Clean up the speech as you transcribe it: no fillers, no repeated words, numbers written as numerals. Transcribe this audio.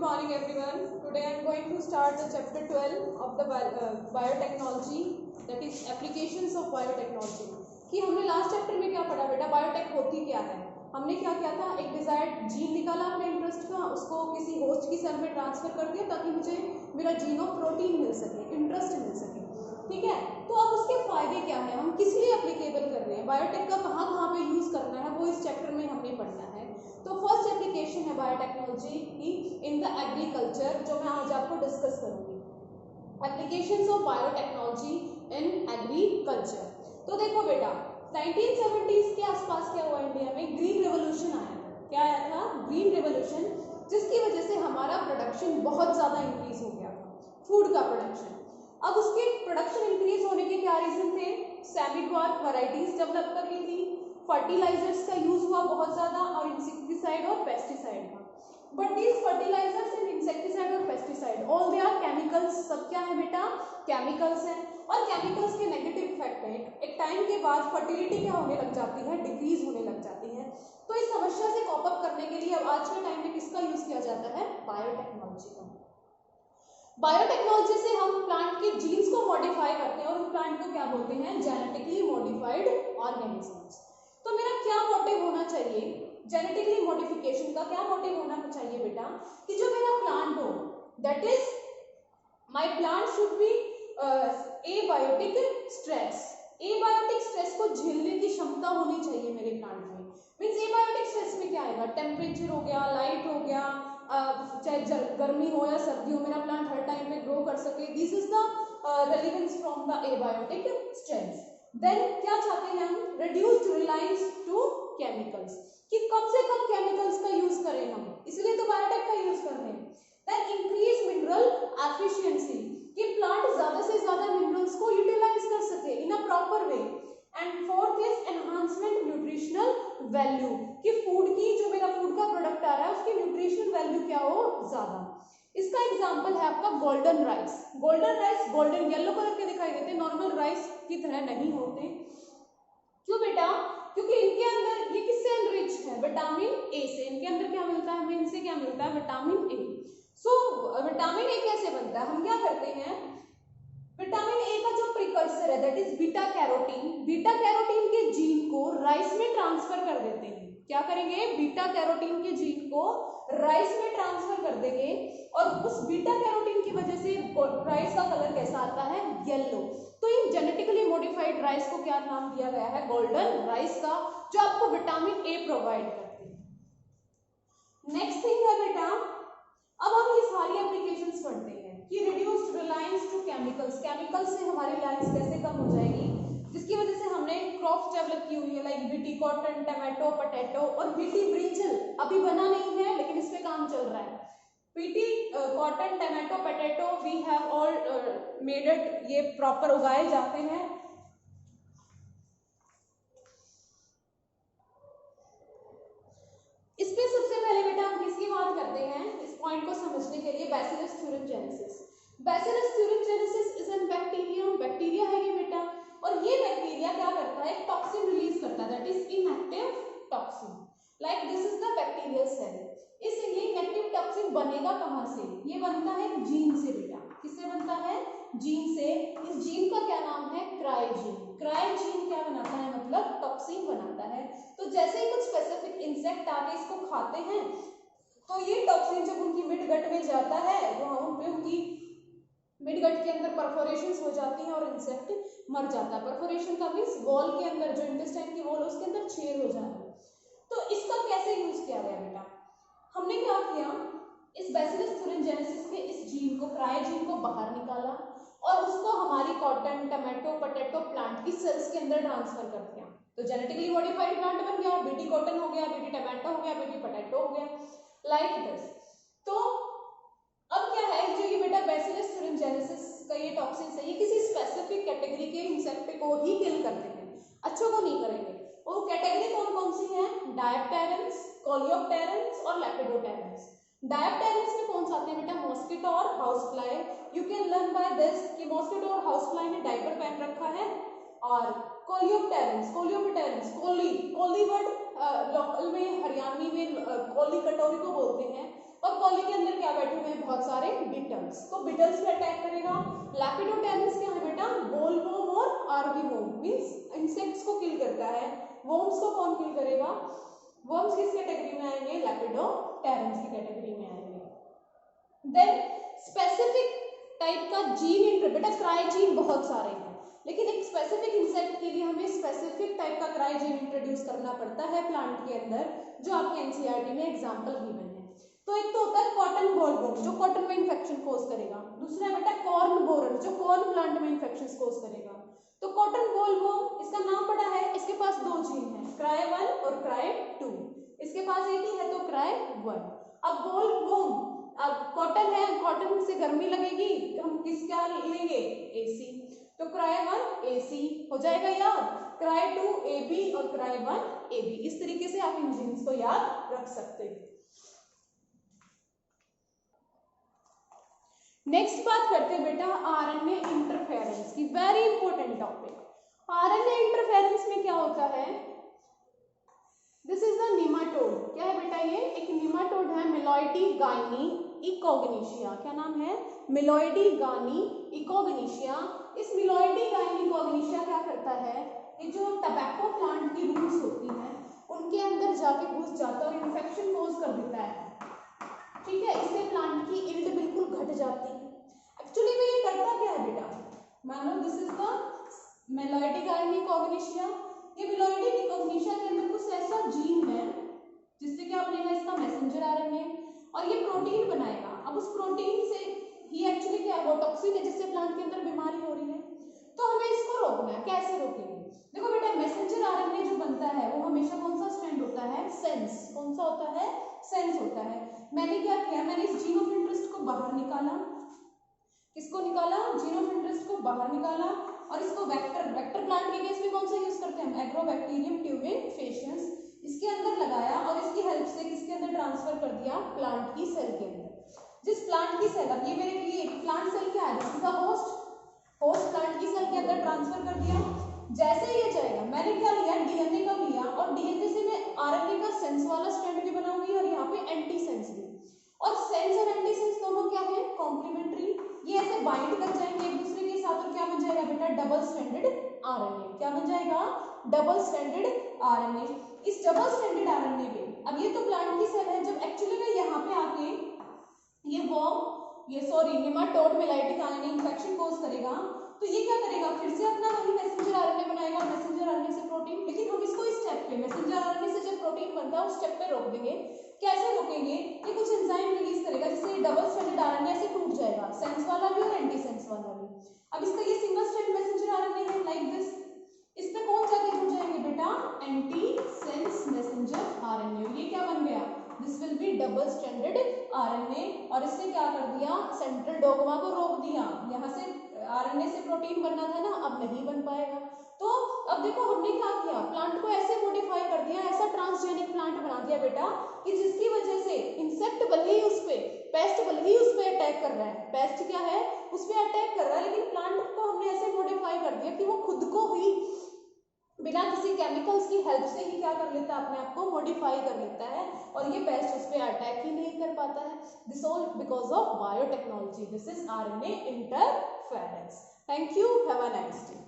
morning everyone. Today I am going to start the chapter 12 of the biotechnology, that is applications of biotechnology. कि हमने last chapter में क्या पढ़ा बेटा, biotech होती क्या है। हमने क्या किया था, एक डिजायर्ड जीन निकाला अपने इंटरेस्ट का, उसको किसी होस्ट की सेल में ट्रांसफर कर दिया ताकि मुझे मेरा जीन ऑफ प्रोटीन मिल सके, इंटरेस्ट मिल सके। ठीक है, तो अब उसके फायदे क्या है, हम किस लिए एप्लीकेबल कर रहे हैं, बायोटेक का कहाँ कहाँ पे यूज करना है, वो इस चैप्टर में हमने पढ़ना है। तो फर्स्ट एप्लीकेशन है बायोटेक्नोलॉजी की इन द एग्रीकल्चर, जो मैं आज आपको डिस्कस करूंगी, applications of biotechnology in agriculture. तो देखो बेटा, 1970s के आसपास क्या हुआ, इंडिया में ग्रीन रेवोल्यूशन आया था। क्या आया था? ग्रीन रेवोल्यूशन, जिसकी वजह से हमारा प्रोडक्शन बहुत ज्यादा इंक्रीज हो गया था, फूड का प्रोडक्शन। अब उसके प्रोडक्शन इंक्रीज होने के क्या रीजन थे? सेमिक्वार्क वैरायटीज डेवलप कर ली थी, फर्टिलाइजर्स का यूज हुआ बहुत ज्यादा, और इंसेक्टिसाइड और पेस्टिसाइड का। But these fertilisers and insecticide और pesticide all they are chemicals. सब क्या है बेटा? केमिकल्स हैं, और केमिकल्स के नेगेटिव इफेक्ट है। एक टाइम के बाद फर्टिलिटी क्या होने लग जाती है? डिक्रीज होने लग जाती है। तो इस समस्या से कॉप अप करने के लिए अब आज के टाइम में किसका यूज किया जाता है? बायोटेक्नोलॉजी का। बायोटेक्नोलॉजी से हम प्लांट के जीन्स को मॉडिफाई करते हैं, और उन प्लांट को क्या बोलते हैं? Genetically modified organisms. तो मेरा क्या मोटिव होना चाहिए जेनेटिकली मॉडिफिकेशन का? क्या मोटिव होना चाहिए बेटा, कि जो मेरा प्लांट हो, that is my plant should be abiotic stress. Abiotic stress को झेलने की क्षमता होनी चाहिए मेरे प्लांट में। मींस एबायोटिक स्ट्रेस में क्या आएगा? टेम्परेचर हो गया, लाइट हो गया, चाहे गर्मी हो या सर्दी हो, मेरा प्लांट हर टाइम पे ग्रो कर सके। This is the relevance from the abiotic stress. Then क्या चाहते हैं हम? रिड्यूस्ड रिलायंस टू केमिकल्स, कि कम से कम केमिकल्स का यूज करें हम, इसलिए तो बायोटेक का यूज कर रहे हैं। देन इंक्रीज मिनरल एफिशिएंसी, कि प्लांट ज्यादा से ज्यादा मिनरल्स को यूटिलाइज कर सके in a proper way. And fourth is enhancement nutritional value, कि फूड की, जो मेरा फूड का प्रोडक्ट आ रहा है, उसकी न्यूट्रिशनल वैल्यू क्या हो? ज्यादा। इसका एग्जांपल है आपका golden rice. Golden rice golden yellow colour के दिखाई देते, नॉर्मल राइस की तरह नहीं होते। क्यों बेटा? क्योंकि इनके अंदर ये किससे एनरिच है? विटामिन ए से। इनके अंदर क्या मिलता है हमें? इनसे क्या मिलता है? Vitamin A. So vitamin A कैसे बनता है? हम क्या करते हैं, विटामिन ए का जो प्रिकर्सर है that is beta carotene, beta carotene के जीन को राइस में ट्रांसफर कर देते हैं। क्या करेंगे? बीटा कैरोटीन के जीन को राइस में ट्रांसफर कर देंगे, और उस बीटा कैरोटीन की वजह से राइस का कलर कैसा आता है? येलो। तो इन जेनेटिकली मॉडिफाइड राइस को क्या नाम दिया गया है? गोल्डन राइस का, जो आपको विटामिन ए प्रोवाइड करती है। नेक्स्ट थिंग है बेटा, अब हम ये सारी एप्लीकेशंस पढ़ते हैं कि reduced reliance to chemicals, chemicals से हमारी रिलायंस कैसे कम हो जाएगी, जिसकी वजह से हमने क्रॉप्स डेवलप की हुई है, like BT cotton, tomato, potato, और बीटी ब्रिंजल अभी बना नहीं है लेकिन इस पे काम चल रहा है। BT cotton, tomato, potato, we have all made it, ये प्रॉपर उगाए जाते हैं। इसमें सबसे पहले बेटा हम किसकी बात करते हैं इस पॉइंट को समझने के लिए? Bacillus thuringiensis। Bacillus thuringiensis is an bacterium, bacteria है ये बेटा, और ये बैक्टीरिया क्या करता है? एक टॉक्सिन रिलीज करता है, that is inactive toxin. Like this is the bacterial cell. इस ये इनएक्टिव टॉक्सिन बनेगा कहां से? ये बनता है जीन से बेटा। किससे बनता है? जीन से। इस जीन का क्या नाम है? क्राइजीन। क्राइजीन क्या बनाता है? मतलब टॉक्सिन बनाता है। तो जैसे ही कुछ स्पेसिफिक इंसेक्ट आके इसको खाते हैं, तो ये टॉक्सिन जब उनकी मिड गट में जाता है, वहां उन पे उनकी मिड गट के अंदर परफोरेशंस हो जाती हैं और इंसेक्ट मर जाता है। परफोरेशन का मींस वॉल के अंदर, जो इंटेस्टाइन की वॉल, उसके अंदर छेद हो जाता है। तो इसका कैसे यूज किया गया बेटा? हमने क्या किया, इस बैसिलस thuringiensis के इस जीन को, क्रायोजीन को बाहर निकाला, और उसको हमारी कॉटन, टमाटो, पोटैटो प्लांट की सेल्स के अंदर ट्रांसफर कर दिया। तो जेनेटिकली मॉडिफाइड प्लांट बन गया, बीटी कॉटन हो गया, बीटी टमाटो हो गया, बीटी पोटैटो हो गया, लाइक दिस। तो अब क्या है, जो ये बेटा बैसिलस thuringiensis का ये टॉक्सिन है, ये किसी स्पेसिफिक कैटेगरी के इंसेक्ट को ही किल करते हैं, अच्छों को नहीं करेंगे। वो कैटेगरी कौन कौन सी है? डायप्टेरन्स, कोलियोप्टेरन्स और लेपिडोप्टेरन्स। डायप्टेरन्स में कौन सा आते हैं बेटा? मॉस्किटो और house fly. You can learn by this कि मॉस्किटो और हाउस फ्लाई ने डायपर पहन रखा है। और कोलियोप्टेरन्स, कोली, कोली वर्ड लोकल में, हरियाणवी में कोली कटोरी को बोलते हैं। और कॉलोनी के अंदर क्या बैठे हुए हैं, बहुत सारे बीटल्स। तो बीटल्स पे अटैक करेगा। लैपिडोप्टेरन्स क्या है बेटा, बोलवॉर्म और आर्मीवॉर्म, मींस इंसेक्ट्स को किल करता है। वॉर्म्स को कौन किल करेगा, वर्म्स किस कैटेगरी में आएंगे, लैपिडोप्टेरन्स की कैटेगरी में आएंगे। देन स्पेसिफिक टाइप का जीन, बेटा क्राई जीन बहुत सारे हैं, लेकिन एक स्पेसिफिक इंसेक्ट के लिए हमें स्पेसिफिक टाइप का क्राई जीन इंट्रोड्यूस करना पड़ता है प्लांट के अंदर, जो आपके एनसीईआरटी में एग्जांपल गिवन है। तो एक तो होता है कॉटन बोलवॉर्म, जो कॉटन में इन्फेक्शन कोज करेगा। दूसरा है बेटा कॉर्न बोरर, जो कॉर्न प्लांट में इन्फेक्शन कोज करेगा। तो कॉटन बोलवॉर्म, इसका नाम पड़ा है, इसके पास दो जीन है, क्राई 1 और क्राई 2। इसके पास एक ही है तो क्राई 1। अब बोलवॉर्म, अब कॉटन है, कॉटन से गर्मी लगेगी, हम किसका लेंगे, एसी। तो क्राई 1 एसी हो जाएगा याद, क्राई 2 एबी और क्राई 1 एबी। इस तरीके से आप इन जीन्स को याद रख सकते हैं। नेक्स्ट बात करते हैं बेटा आरएनए इंटरफेरेंस की, very important topic. RNA interference में क्या होता है, दिस इज द निमाटोड। क्या है बेटा, ये एक निमाटोड है, मिलोइडी गाइनी इकोगनीशिया। क्या नाम है, मिलोइडी गानी इकोगनीशिया। इस मिलोइडी गाइनी इकोगनीशिया क्या करता है, ये जो टबैको प्लांट की रूट्स होती हैं उनके अंदर जाके घुस जाता है और इन्फेक्शन कोज कर देता है। ठीक है, इससे प्लांट की यील्ड बिल्कुल घट जाती है। एक्चुअली में ये करता क्या है बेटा, मान लो दिस इज द मिलोइडी गाइनी इकोगनीशिया। ये मिलोइडी इकोगनीशिया के अंदर कुछ ऐसा जीन है जिससे क्या बनेगा, इसका मैसेंजर आरएनए, और ये प्रोटीन बनाएगा। अब उस प्रोटीन से ही एक्चुअली क्या है, वो टॉक्सिन है जिससे प्लांट के अंदर बीमारी हो रही है। तो हमें इसको रोकना है, कैसे रोकेंगे, देखो बेटा मैसेंजर आरएनए जो बनता है वो हमेशा कौन सा स्ट्रैंड होता है, सेंस। कौन सा होता है, सेंस होता है। मैंने क्या किया, मैंने इस जीन ऑफ इंटरेस्ट को बाहर निकाला। किसको निकाला, जीन ऑफ इंटरेस्ट को बाहर निकाला, और इसको वेक्टर प्लांट के केस में कौन सा यूज करते हैं, एग्रोबैक्टीरियम ट्यूबिफेशियंस, इसके अंदर लगाया और इसकी हेल्प से किसके अंदर ट्रांसफर कर दिया, प्लांट की सेल के अंदर। जिस प्लांट की सेल, अब ये मेरे लिए प्लांट सेल क्या है, this is the host plant की सेल के अंदर ट्रांसफर कर दिया। जैसे ही ये जाएगा, मैंने क्या लिया, डीएनए का लिया, और डीएनए से मैं आरएनए का सेंस वाला स्ट्रैंड भी बनाऊंगी और यहाँ पे एंटी सेंस भी। और सेंस और एंटी सेंस दोनों क्या है, कॉम्प्लीमेंट्री। ये ऐसे बाइंड कर जाएंगे एक दूसरे के साथ, और क्या बन जाएगा बेटा, डबल स्ट्रैंडेड आरएनए। क्या बन जाएगा, डबल स्ट्रैंडेड आरएनए। इस डबल स्ट्रैंडेड आरएनए में, अब ये तो प्लांट की सेल है, जब एक्चुअली में यहाँ पे आके ये निमाटोड मिलोइडी गाइनी इन्फेक्शन कोज करेगा, तो ये क्या करेगा, फिर से अपना वही मैसेंजर आरएनए बनाएगा, और मैसेंजर आरएनए से प्रोटीन। लेकिन हम इसको इस स्टेप पे, मैसेंजर आरएनए से जब प्रोटीन बनता है उस स्टेप पे रोक देंगे। कैसे रोकेंगे, ये कुछ एंजाइम रिलीज करेगा जिससे डबल स्ट्रैंडेड आरएनए से टूट जाएगा, सेंस वाला भी और एंटी सेंस वाला भी। अब इसका ये सिंगल स्ट्रैंड मैसेंजर आरएनए है लाइक दिस, इस पे कौन जाके जुड़ जाएंगे बेटा, एंटी सेंस मैसेंजर आरएनए। ये क्या बन गया, this will be double stranded RNA. और इससे क्या कर दिया, सेंट्रल डोग्मा को रोक दिया। यहाँ से आरएनए से प्रोटीन बनना था ना, अब नहीं बन पाएगा। तो अब देखो हमने क्या किया, प्लांट को ऐसे मॉडिफाई कर दिया, ऐसा ट्रांसजेनिक प्लांट बना दिया बेटा, कि जिसकी वजह से इंसेक्ट भले ही उस पे, पेस्ट भले ही उस पे अटैक कर रहा है, पेस्ट क्या है उस पे अटैक कर रहा है, लेकिन प्लांट को हमने ऐसे मॉडिफाई कर दिया कि वो खुद को ही बिना किसी केमिकल्स की हेल्प से ही क्या कर लेता है, अपने आप को मॉडिफाई कर लेता है, और ये पेस्ट उस पर अटैक ही नहीं कर पाता है। This all because of biotechnology. This is RNA interference. Thank you, have a nice day.